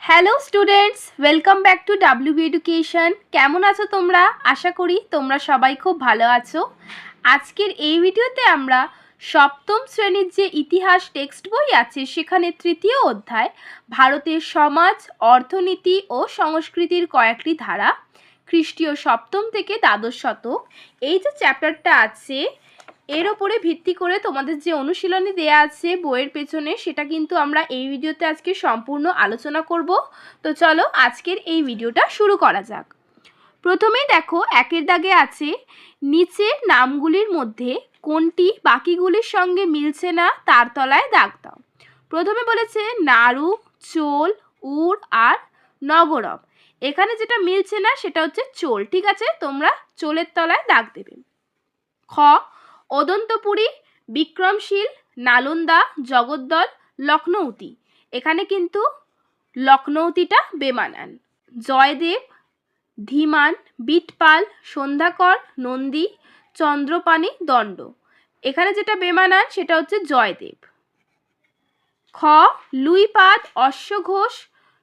Hello students, welcome back to WB education. কেমন আছো তোমরা? আশা করি তোমরা সবাই খুব ভালো আছো। আজকের এই ভিডিওতে আমরা সপ্তম শ্রেণীর যে ইতিহাস টেক্সট বই আছে সেখানে তৃতীয় অধ্যায় ভারতের সমাজ, অর্থনীতি ও সংস্কৃতির কয়েকটি ধারা, খ্রিস্টীয় সপ্তম থেকে দ্বাদশ শতক, এই যে চ্যাপ্টারটা আছে এর ওপরে ভিত্তি করে তোমাদের যে অনুশীলনী দেয়া আছে বইয়ের পেছনে সেটা কিন্তু আমরা এই ভিডিওতে আজকে সম্পূর্ণ আলোচনা করব। তো চলো আজকের এই ভিডিওটা শুরু করা যাক। প্রথমেই দেখো একের দাগে আছে নিচের নামগুলির মধ্যে কোনটি বাকিগুলির সঙ্গে মিলছে না তার তলায় দাগ দাও। প্রথমে বলেছে নাড়ু, চোল, উড় আর নগরব। এখানে যেটা মিলছে না সেটা হচ্ছে চোল, ঠিক আছে? তোমরা চোলের তলায় দাগ দেবে। খ অদন্তপুরী, বিক্রমশীল, নালন্দা, জগদ্দল, লখনৌতি। এখানে কিন্তু লখনৌতিটা বেমানান। জয়দেব, ধীমান, বিটপাল, সন্ধ্যাকর, নন্দী, চন্দ্রপাণি, দণ্ড। এখানে যেটা বেমানান সেটা হচ্ছে জয়দেব। খ লুইপাদ, অশ্বঘোষ,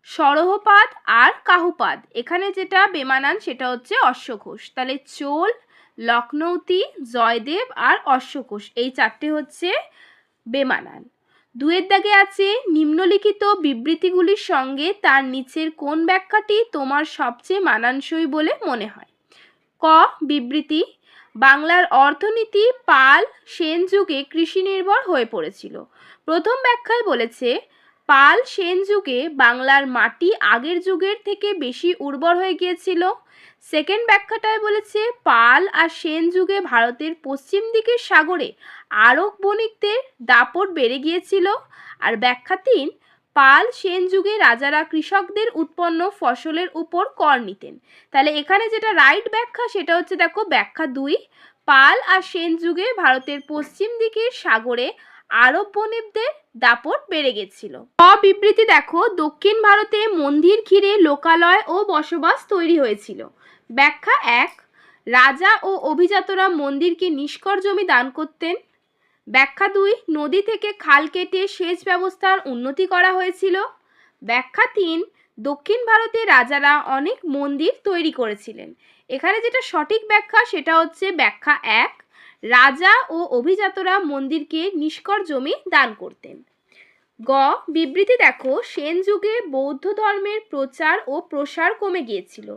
সরহপাদ আর কাহুপাদ। এখানে যেটা বেমানান সেটা হচ্ছে অশ্বঘোষ। তাহলে চোল, লখনৌতি, জয়দেব আর অশ্বঘোষ এই চারটে হচ্ছে বেমানান। দুয়ের দাগে আছে নিম্নলিখিত বিবৃতিগুলির সঙ্গে তার নিচের কোন ব্যাখ্যাটি তোমার সবচেয়ে মানানসই বলে মনে হয়? ক বিবৃতি, বাংলার অর্থনীতি পাল সেন যুগে কৃষি নির্ভর হয়ে পড়েছিল। প্রথম ব্যাখ্যায় বলেছে পাল সেন যুগে বাংলার মাটি আগের যুগের থেকে বেশি উর্বর হয়ে গিয়েছিল। সেকেন্ড ব্যাখ্যাটায় বলেছে পাল আর সেন যুগে ভারতের পশ্চিম দিকের সাগরে আরব বণিকদের দাপট বেড়ে গিয়েছিল। আর ব্যাখ্যা তিন, পাল সেন যুগে রাজারা কৃষকদের উৎপন্ন ফসলের উপর কর নিতেন। তাহলে এখানে যেটা রাইট ব্যাখ্যা সেটা হচ্ছে দেখো ব্যাখ্যা দুই, পাল আর সেন যুগে ভারতের পশ্চিম দিকের সাগরে আরব বণিকদের দাপট বেড়ে গেছিল। বিবৃতি দেখো দক্ষিণ ভারতে মন্দির ঘিরে লোকালয় ও বসবাস তৈরি হয়েছিল। ব্যাখ্যা এক, রাজা ও অভিজাতরা মন্দিরকে নিষ্কর জমি দান করতেন। ব্যাখ্যা দুই, নদী থেকে খাল কেটে সেচ ব্যবস্থার উন্নতি করা হয়েছিল। ব্যাখ্যা তিন, দক্ষিণ ভারতে রাজারা অনেক মন্দির তৈরি করেছিলেন। এখানে যেটা সঠিক ব্যাখ্যা সেটা হচ্ছে ব্যাখ্যা এক, রাজা ও অভিজাতরা মন্দিরকে নিষ্কর জমি দান করতেন। গ বিবৃতি দেখো সেন যুগে বৌদ্ধ ধর্মের প্রচার ও প্রসার কমে গিয়েছিল।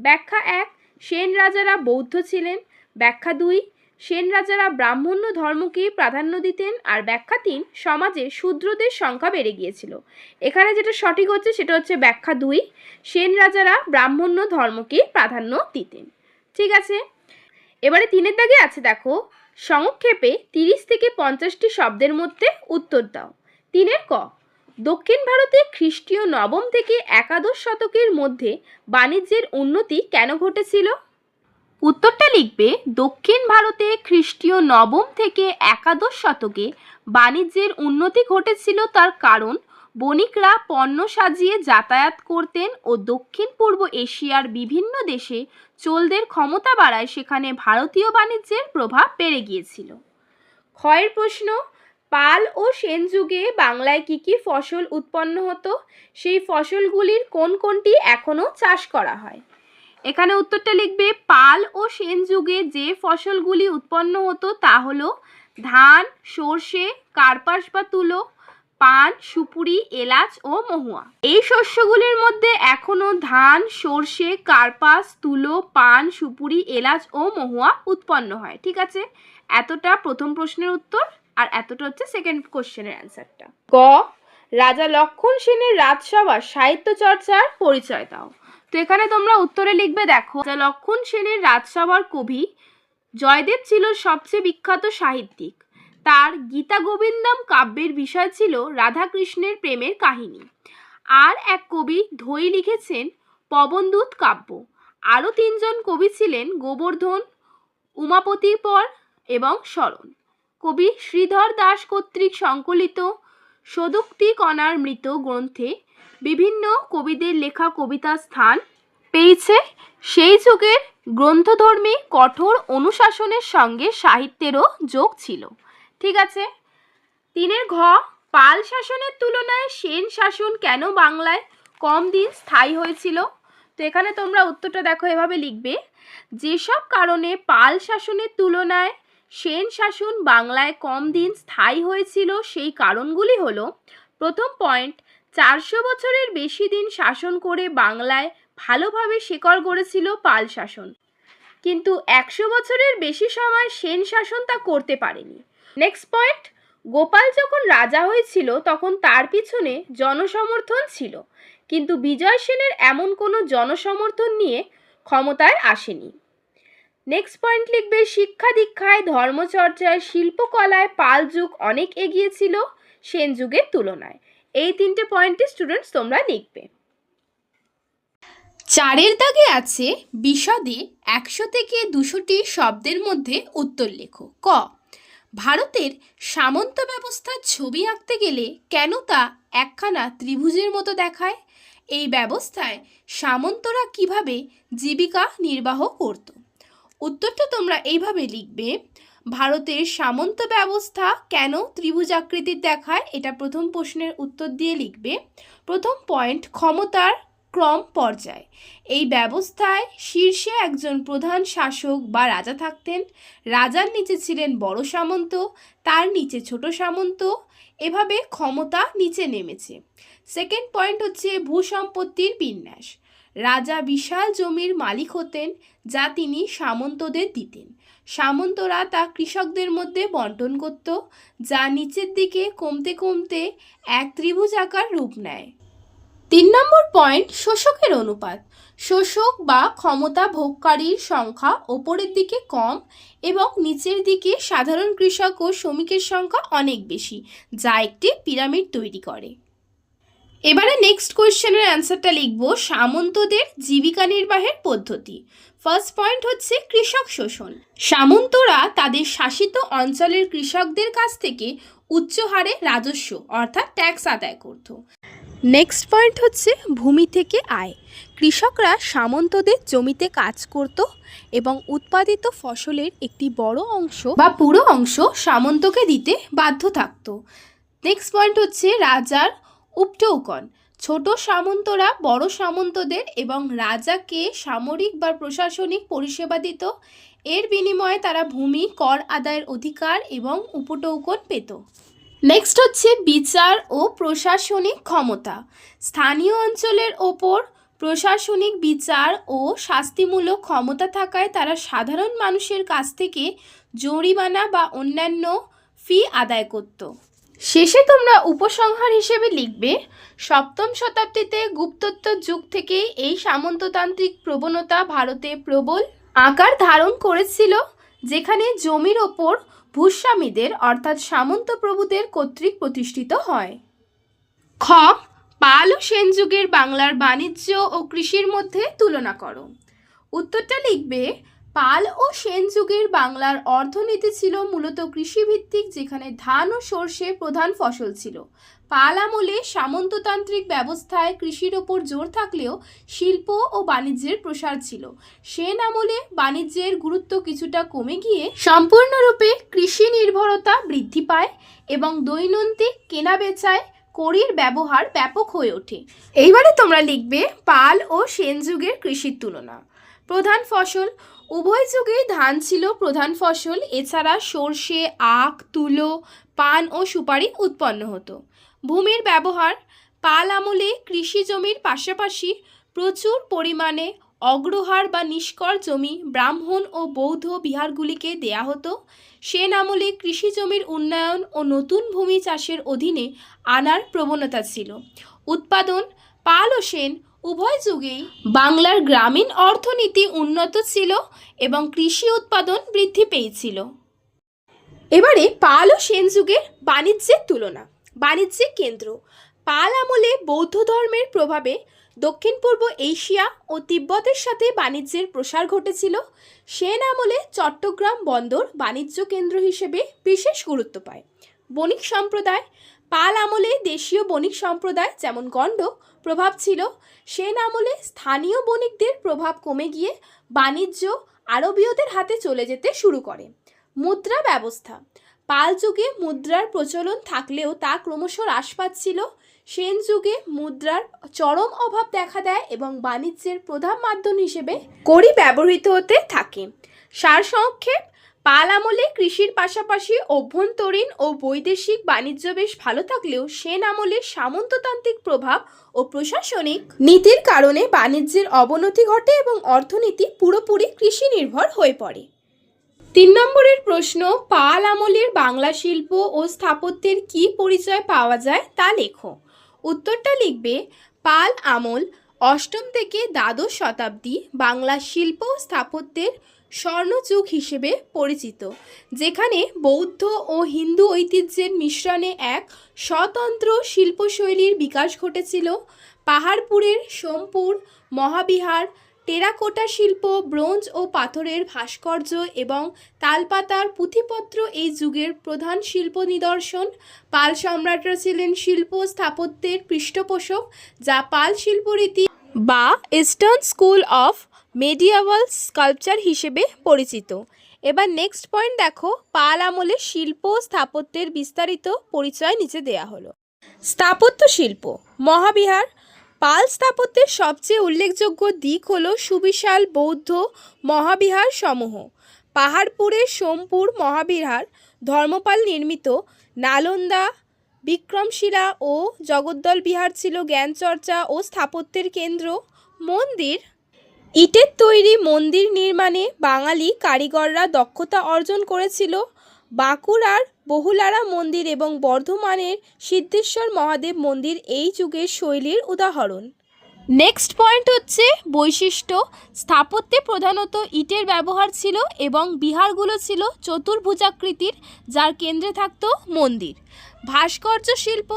ব্যাখ্যা এক, সেন রাজারা বৌদ্ধ ছিলেন। ব্যাখ্যা দুই, সেন রাজারা ব্রাহ্মণ্য ধর্মকে প্রাধান্য দিতেন। আর ব্যাখ্যা তিন, সমাজে শূদ্রদের সংখ্যা বেড়ে গিয়েছিল। এখানে যেটা সঠিক হচ্ছে সেটা হচ্ছে ব্যাখ্যা দুই, সেন রাজারা ব্রাহ্মণ্য ধর্মকে প্রাধান্য দিতেন। ঠিক আছে, এবারে তিনের দাগে আছে দেখো সংক্ষেপে 30 থেকে 50টি শব্দের মধ্যে উত্তর দাও। তিনের ক, দক্ষিণ ভারতে খ্রিস্টীয় নবম থেকে একাদশ শতকের মধ্যে বাণিজ্যের উন্নতি কেন ঘটেছিল? উত্তরটা লিখবে দক্ষিণ ভারতে খ্রিস্টীয় নবম থেকে একাদশ শতকে বাণিজ্যের উন্নতি ঘটেছিল তার কারণ বণিকরা পণ্য সাজিয়ে যাতায়াত করতেন ও দক্ষিণ পূর্ব এশিয়ার বিভিন্ন দেশে চোলদের ক্ষমতা বাড়ায় সেখানে ভারতীয় বাণিজ্যের প্রভাব বেড়ে গিয়েছিল। ক্ষয়ের প্রশ্ন, পাল ও সেন যুগে বাংলায় কি কি ফসল উৎপন্ন হতো? সেই ফসলগুলির কোন কোনটি এখনো চাষ করা হয়? এখানে উত্তরটা লিখবে পাল ও সেন যুগে যে ফসলগুলি উৎপন্ন হতো তা হলো ধান, সর্ষে, কার্পাস বা তুলো, পান, সুপুরি, এলাচ ও মহুয়া। এই শস্যগুলির মধ্যে এখনো ধান, সর্ষে, কার্পাস, তুলো, পান, সুপুরি, এলাচ ও মহুয়া উৎপন্ন হয়। ঠিক আছে, এতটা প্রথম প্রশ্নের উত্তর আর এতটা হচ্ছে সেকেন্ড কোশ্চেনের অ্যান্সারটা। গ রাজা লক্ষণ সেনের রাজসভার সাহিত্য চর্চার পরিচয় দাও। তো এখানে তোমরা উত্তরে লিখবে দেখো রাজা লক্ষণ সেনের রাজসভার কবি জয়দেব ছিল সবচেয়ে বিখ্যাত সাহিত্যিক। তার গীতা গোবিন্দম কাব্যের বিষয় ছিল রাধাকৃষ্ণের প্রেমের কাহিনী। আর এক কবি ধৈ লিখেছেন পবনদূত কাব্য। আরও তিনজন কবি ছিলেন গোবর্ধন, উমাপতিপর এবং শরণ। কবি শ্রীধর দাস কর্তৃক সংকলিত সদুক্তি কণার মৃত গ্রন্থে বিভিন্ন কবিদের লেখা কবিতা স্থান পেয়েছে। সেই যুগের গ্রন্থধর্মী কঠোর অনুশাসনের সঙ্গে সাহিত্যেরও যোগ ছিল। ঠিক আছে, তিনের ঘ পাল শাসনের তুলনায় সেন শাসন কেন বাংলায় কম দিন স্থায়ী হয়েছিল? তো এখানে তোমরা উত্তরটা দেখো, এভাবে লিখবে, যেসব কারণে পাল শাসনের তুলনায় সেন শাসন বাংলায় কম দিন স্থায়ী হয়েছিল সেই কারণগুলি হলো, প্রথম পয়েন্ট, 400 বছরের বেশি দিন শাসন করে বাংলায় ভালোভাবে শেকড় গড়েছিল পাল শাসন, কিন্তু 100 বছরের বেশি সময় সেন শাসন তা করতে পারেনি। নেক্সট পয়েন্ট, গোপাল যখন রাজা হয়েছিল তখন তার পিছনে জনসমর্থন ছিল, কিন্তু বিজয় সেনের এমন কোনো জনসমর্থন নিয়ে ক্ষমতায় আসেনি। নেক্সট পয়েন্ট লিখবে, শিক্ষা দীক্ষায়, ধর্মচর্চায়, শিল্পকলায় পাল যুগ অনেক এগিয়ে ছিল সেন যুগের তুলনায়। এই 3টে পয়েন্টে স্টুডেন্টস তোমরা লিখবে। 4-এর দাগে আছে, বিশদে 100 থেকে 200টি শব্দের মধ্যে উত্তর লেখো। ক, ভারতের সামন্ত ব্যবস্থার ছবি আঁকতে গেলে কেন তা একখানা ত্রিভুজের মতো দেখায়? এই ব্যবস্থায় সামন্তরা কিভাবে জীবিকা নির্বাহ করত? উত্তরটা তোমরা এইভাবে লিখবে, ভারতের সামন্ত ব্যবস্থা কেন ত্রিভুজ আকৃতির দেখায়, এটা প্রথম প্রশ্নের উত্তর দিয়ে লিখবে। প্রথম পয়েন্ট, ক্ষমতার ক্রম পর্যায়। এই ব্যবস্থায় শীর্ষে একজন প্রধান শাসক বা রাজা থাকতেন, রাজার নিচে ছিলেন বড় সামন্ত, তার নিচে ছোট সামন্ত, এভাবে ক্ষমতা নিচে নেমেছে। সেকেন্ড পয়েন্ট হচ্ছে ভূসম্পত্তির বিন্যাস। রাজা বিশাল জমির মালিক হতেন যা তিনি সামন্তদের দিতেন, সামন্তরা তা কৃষকদের মধ্যে বন্টন করত, যা নিচের দিকে কমতে কমতে এক ত্রিভুজ আকার রূপ নেয়। 3 নম্বর পয়েন্ট, শোষকের অনুপাত। শোষক বা ক্ষমতা ভোগকারীর সংখ্যা ওপরের দিকে কম এবং নিচের দিকে সাধারণ কৃষক ও শ্রমিকের সংখ্যা অনেক বেশি, যা একটি পিরামিড তৈরি করে। এবারে নেক্সট কোয়েশ্চেনের অ্যান্সারটা লিখব, সামন্তদের জীবিকা নির্বাহের পদ্ধতি। ফার্স্ট পয়েন্ট হচ্ছে কৃষক শোষণ। সামন্তরা তাদের শাসিত অঞ্চলের কৃষকদের কাছ থেকে উচ্চ হারে রাজস্ব অর্থাৎ ট্যাক্স আদায় করত। নেক্সট পয়েন্ট হচ্ছে ভূমি থেকে আয়। কৃষকরা সামন্তদের জমিতে কাজ করত এবং উৎপাদিত ফসলের একটি বড় অংশ বা পুরো অংশ সামন্তকে দিতে বাধ্য থাকত। নেক্সট পয়েন্ট হচ্ছে রাজার উপটৌকন। ছোট সামন্তরা বড় সামন্তদের এবং রাজাকে সামরিক বা প্রশাসনিক পরিষেবা দিত, এর বিনিময়ে তারা ভূমি, কর আদায়ের অধিকার এবং উপটৌকন পেত। নেক্সট হচ্ছে বিচার ও প্রশাসনিক ক্ষমতা। স্থানীয় অঞ্চলের ওপর প্রশাসনিক বিচার ও শাস্তিমূলক ক্ষমতা থাকায় তারা সাধারণ মানুষের কাছ থেকে জরিমানা বা অন্যান্য ফি আদায় করত। শেষে তোমরা উপসংহার হিসেবে লিখবে, 7ম শতাব্দীতে গুপ্তোত্তর যুগ থেকে এই সামন্ততান্ত্রিক প্রবণতা ভারতে প্রবল আকার ধারণ করেছিল, যেখানে জমির ওপর ভূস্বামীদের অর্থাৎ সামন্ত প্রভুদের কর্তৃক প্রতিষ্ঠিত হয়। খ, পাল ও সেন যুগের বাংলার বাণিজ্য ও কৃষির মধ্যে তুলনা করো। উত্তরটা লিখবে, পাল ও সেন যুগের বাংলার অর্থনীতি ছিল মূলত কৃষিভিত্তিক, যেখানে ধান ও সর্ষে প্রধান ফসল ছিল। পাল আমলে সামন্ততান্ত্রিক ব্যবস্থায় কৃষির ওপর জোর থাকলেও শিল্প ও বাণিজ্যের প্রসার ছিল। সেন আমলে বাণিজ্যের গুরুত্ব কিছুটা কমে গিয়ে সম্পূর্ণরূপে কৃষি নির্ভরতা বৃদ্ধি পায় এবং দৈনন্দিন কেনাবেচায় কড়ির ব্যবহার ব্যাপক হয়ে ওঠে। এইবারে তোমরা লিখবে পাল ও সেন যুগের কৃষির তুলনা। প্রধান ফসল, উভয় যুগেই ধান ছিল প্রধান ফসল, এছাড়া সর্ষে, আখ, তুলো, পান ও সুপারি উৎপন্ন হতো। ভূমির ব্যবহার, পাল আমলে কৃষি জমির পাশাপাশি প্রচুর পরিমাণে অগ্রহার বা নিষ্কর জমি ব্রাহ্মণ ও বৌদ্ধ বিহারগুলিকে দেয়া হতো। সেন আমলে কৃষি জমির উন্নয়ন ও নতুন ভূমি চাষের অধীনে আনার প্রবণতা ছিল। উৎপাদন, পাল ও সেন উভয় যুগেই বাংলার গ্রামীণ অর্থনীতি উন্নত ছিল এবং কৃষি উৎপাদন বৃদ্ধি পেয়েছিল। এবারে পাল ও সেন যুগের বাণিজ্যের তুলনা। বাণিজ্যিক কেন্দ্র, পাল আমলে বৌদ্ধ ধর্মের প্রভাবে দক্ষিণ পূর্ব এশিয়া ও তিব্বতের সাথে বাণিজ্যের প্রসার ঘটেছিল। সেন আমলে চট্টগ্রাম বন্দর বাণিজ্য কেন্দ্র হিসেবে বিশেষ গুরুত্ব পায়। বণিক সম্প্রদায়, পাল আমলে দেশীয় বণিক সম্প্রদায় যেমন গণ্ড প্রভাব ছিল। সেন আমলে স্থানীয় বণিকদের প্রভাব কমে গিয়ে বাণিজ্য আরবীয়দের হাতে চলে যেতে শুরু করে। মুদ্রা ব্যবস্থা, পাল যুগে মুদ্রার প্রচলন থাকলেও তা ক্রমশ হ্রাস পাচ্ছিল। সেন যুগে মুদ্রার চরম অভাব দেখা দেয় এবং বাণিজ্যের প্রধান মাধ্যম হিসেবে কড়ি ব্যবহৃত হতে থাকে। সারসংক্ষেপ, পাল আমলে কৃষির পাশাপাশি অভ্যন্তরীণ ও বৈদেশিক বাণিজ্য বেশ ভালো থাকলেও সেন আমলে সামন্ততান্ত্রিক প্রভাব ও প্রশাসনিক নীতির কারণে বাণিজ্যের অবনতি ঘটে এবং অর্থনীতি পুরোপুরি কৃষি নির্ভর হয়ে পড়ে। 3 নম্বরের প্রশ্ন, পাল আমলের বাংলা শিল্প ও স্থাপত্যের কি পরিচয় পাওয়া যায় তা লেখো। উত্তরটা লিখবে, পাল আমল অষ্টম থেকে দ্বাদশ শতাব্দী বাংলা শিল্প ও স্থাপত্যের স্বর্ণযুগ হিসেবে পরিচিত, যেখানে বৌদ্ধ ও হিন্দু ঐতিহ্যের মিশ্রণে এক স্বতন্ত্র শিল্পশৈলীর বিকাশ ঘটেছিল। পাহাড়পুরের সোমপুর মহাবিহার, টেরাকোটা শিল্প, ব্রোঞ্জ ও পাথরের ভাস্কর্য এবং তালপাতার পুঁথিপত্র এই যুগের প্রধান শিল্প নিদর্শন। পাল সম্রাটরা ছিলেন শিল্প স্থাপত্যের পৃষ্ঠপোষক, যা পাল শিল্পরীতি বা ইস্টার্ন স্কুল অফ মেডিয়েভাল স্কাল্পচার হিসেবে পরিচিত। এবার নেক্সট পয়েন্ট দেখো, পাল আমলে শিল্প স্থাপত্যের বিস্তারিত পরিচয় নিচে দেয়া হলো। স্থাপত্য শিল্প, মহাবিহার। পাল স্থাপত্যের সবচেয়ে উল্লেখযোগ্য দিক হল সুবিশাল বৌদ্ধ মহাবিহার সমূহ। পাহাড়পুরের সোমপুর মহাবিহার ধর্মপাল নির্মিত। নালন্দা, বিক্রমশিলা ও জগদ্দল বিহার ছিল জ্ঞানচর্চা ও স্থাপত্যের কেন্দ্র। মন্দির, ইটের তৈরি মন্দির নির্মাণে বাঙালি কারিগররা দক্ষতা অর্জন করেছিল। বাঁকুড়ার বহুলারা মন্দির এবং বর্ধমানের সিদ্ধেশ্বর মহাদেব মন্দির এই যুগের শৈলীর উদাহরণ। নেক্সট পয়েন্ট হচ্ছে বৈশিষ্ট্য। স্থাপত্যে প্রধানত ইটের ব্যবহার ছিল এবং বিহারগুলো ছিল চতুর্ভুজাকৃতির, যার কেন্দ্রে থাকত মন্দির। ভাস্কর্য শিল্প,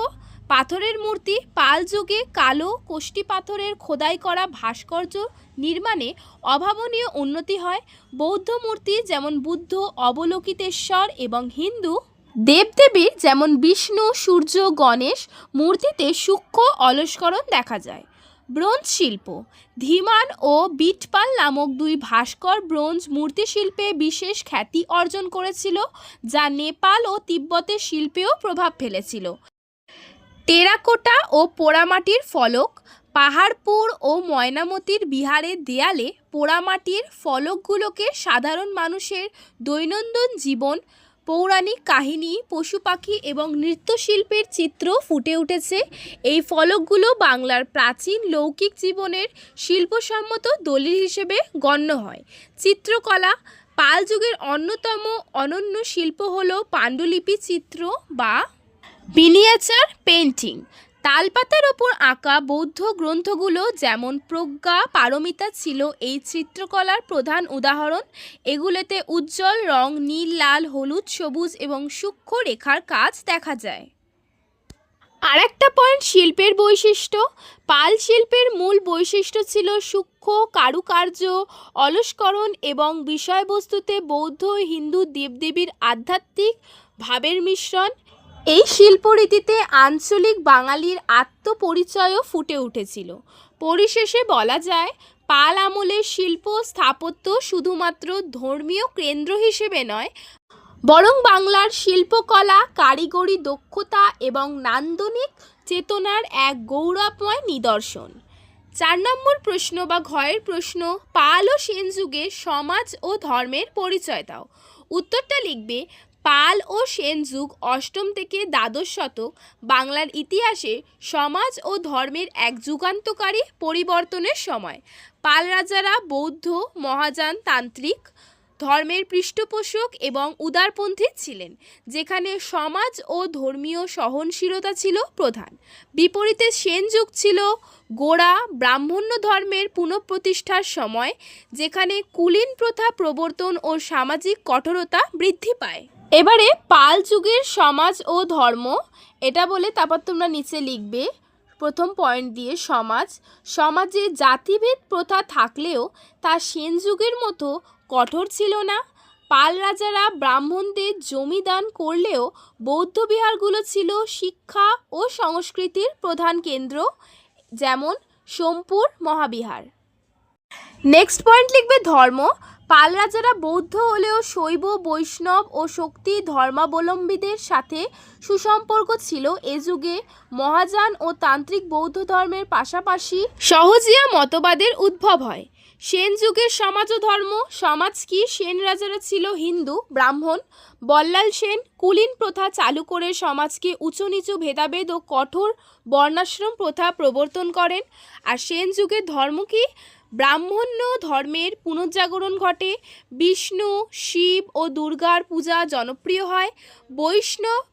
পাথরের মূর্তি। পাল যুগে কালো কোষ্টি পাথরের খোদাই করা ভাস্কর্য নির্মাণে অভাবনীয় উন্নতি হয়। বৌদ্ধ মূর্তি যেমন বুদ্ধ, অবলোকিতেশ্বর এবং হিন্দু দেবদেবীর যেমন বিষ্ণু, সূর্য, গণেশ মূর্তিতে সূক্ষ্ম অলস্করণ দেখা যায়। ব্রোঞ্জ শিল্প, ধীমান ও বিটপাল নামক দুই ভাস্কর ব্রোঞ্জ মূর্তিশিল্পে বিশেষ খ্যাতি অর্জন করেছিল, যা নেপাল ও তিব্বতের শিল্পেও প্রভাব ফেলেছিল। টেরাকোটা ও পোড়ামাটির ফলক, পাহাড়পুর ও ময়নামতির বিহারের দেয়ালে পোড়ামাটির ফলকগুলোকে সাধারণ মানুষের দৈনন্দিন জীবন, পৌরাণিক কাহিনী, পশু পাখি এবং নৃত্যশিল্পের চিত্র ফুটে উঠেছে। এই ফলকগুলো বাংলার প্রাচীন লৌকিক জীবনের শিল্পসম্মত দলিল হিসেবে গণ্য হয়। চিত্রকলা, পাল যুগের অন্যতম অনন্য শিল্প হল পাণ্ডুলিপি চিত্র বা মিনিয়েচার পেন্টিং। তালপাতার ওপর আঁকা বৌদ্ধ গ্রন্থগুলো যেমন প্রজ্ঞা পারমিতা ছিল এই চিত্রকলার প্রধান উদাহরণ। এগুলোতে উজ্জ্বল রং, নীল, লাল, হলুদ, সবুজ এবং সূক্ষ্ম রেখার কাজ দেখা যায়। আর একটা পয়েন্ট, শিল্পের বৈশিষ্ট্য। পাল শিল্পের মূল বৈশিষ্ট্য ছিল সূক্ষ্ম কারুকার্য, অলস্করণ এবং বিষয়বস্তুতে বৌদ্ধ ও হিন্দু দেবদেবীর আধ্যাত্মিক ভাবের মিশ্রণ। এই শিল্পরীতিতে আঞ্চলিক বাঙালির আত্মপরিচয়ও ফুটে উঠেছিল। পরিশেষে বলা যায়, পাল আমলের শিল্প স্থাপত্য শুধুমাত্র ধর্মীয় কেন্দ্র হিসেবে নয়, বরং বাংলার শিল্পকলা, কারিগরি দক্ষতা এবং নান্দনিক চেতনার এক গৌরবময় নিদর্শন। 4 নম্বর প্রশ্ন বা ঘয়ের প্রশ্ন, পাল ও সেন যুগে সমাজ ও ধর্মের পরিচয় দাও। উত্তরটা লিখবে, পাল ও সেন যুগ অষ্টম থেকে দ্বাদশ শতক বাংলার ইতিহাসে সমাজ ও ধর্মের এক যুগান্তকারী পরিবর্তনের সময়। পাল রাজারা বৌদ্ধ, মহাযান তান্ত্রিক ধর্মের পৃষ্ঠপোষক এবং উদারপন্থী ছিলেন, যেখানে সমাজ ও ধর্মীয় সহনশীলতা ছিল প্রধান। বিপরীতে সেন যুগ ছিল গোঁড়া ব্রাহ্মণ্য ধর্মের পুনঃপ্রতিষ্ঠার সময়, যেখানে কুলীন প্রথা প্রবর্তন ও সামাজিক কঠোরতা বৃদ্ধি পায়। এবারে পাল যুগের সমাজ ও ধর্ম এটা বলে তারপর তোমরা নিচে লিখবে প্রথম পয়েন্ট দিয়ে সমাজে জাতিভেদ প্রথা থাকলেও তা সেন যুগের মতো কঠোর ছিল না। পাল রাজারা ব্রাহ্মণদের জমি দান করলেও বৌদ্ধ বিহারগুলো ছিল শিক্ষা ও সংস্কৃতির প্রধান কেন্দ্র, যেমন সোমপুর মহাবিহার। নেক্সট পয়েন্ট লিখবে ধর্ম। পাল রাজারা বৌদ্ধ হলেও শৈব, বৈষ্ণব ও শক্তি ধর্মাবলম্বীদের সাথে সুসম্পর্ক ছিল। এ যুগে মহাযান ও তান্ত্রিক বৌদ্ধ ধর্মের পাশাপাশি সহজিয়া মতবাদের উদ্ভব হয়। সেন যুগের সমাজ ও ধর্ম। সমাজ কি? সেন রাজারা ছিল হিন্দু ব্রাহ্মণ। বল্লাল সেন কুলীন প্রথা চালু করে সমাজকে উঁচু নিচু ভেদাভেদ ও কঠোর বর্ণাশ্রম প্রথা প্রবর্তন করেন। আর সেন যুগের ধর্ম কি? ব্রাহ্মণ্য ধর্মের পুনর্জাগরণ ঘটে। বিষ্ণু, শিব ও দুর্গার পূজা জনপ্রিয় হয়। বৈষ্ণব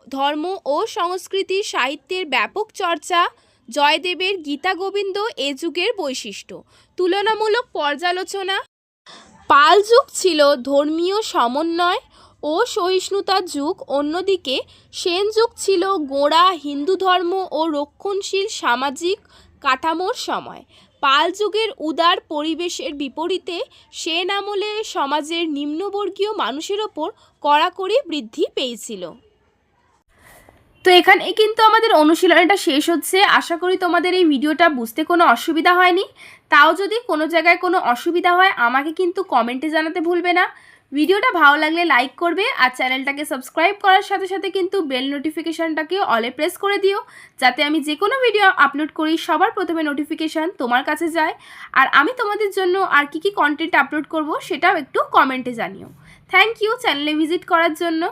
ধর্ম ও সংস্কৃতি সাহিত্যের ব্যাপক চর্চা। জয়দেবের গীতা গোবিন্দ এ যুগের বৈশিষ্ট্য। তুলনামূলক পর্যালোচনা। পাল যুগ ছিল ধর্মীয় সমন্বয় ও সহিষ্ণুতার যুগ। অন্যদিকে সেন যুগ ছিল গোঁড়া হিন্দু ধর্ম ও রক্ষণশীল সামাজিক কাঠামোর সময়। পাল যুগের উদার পরিবেশের বিপরীতে সেন আমলে সমাজের নিম্নবর্গীয় মানুষের ওপর কড়াকড়ি বৃদ্ধি পেয়েছিল। তো এখানেই কিন্তু আমাদের অনুশীলনটা শেষ হচ্ছে। আশা করি তোমাদের এই ভিডিওটা বুঝতে কোনো অসুবিধা হয়নি। তাও যদি কোনো জায়গায় কোনো অসুবিধা হয় আমাকে কিন্তু কমেন্টে জানাতে ভুলবে না। ভিডিওটা ভালো লাগলে লাইক করবে আর চ্যানেলটাকে সাবস্ক্রাইব করার সাথে সাথে কিন্তু বেল নোটিফিকেশানটাকে অলে প্রেস করে দিও, যাতে আমি যে কোনো ভিডিও আপলোড করি সবার প্রথমে নোটিফিকেশান তোমার কাছে যায়। আর আমি তোমাদের জন্য আর কি কন্টেন্ট আপলোড করব সেটাও একটু কমেন্টে জানিও। থ্যাংক ইউ চ্যানেলে ভিজিট করার জন্য।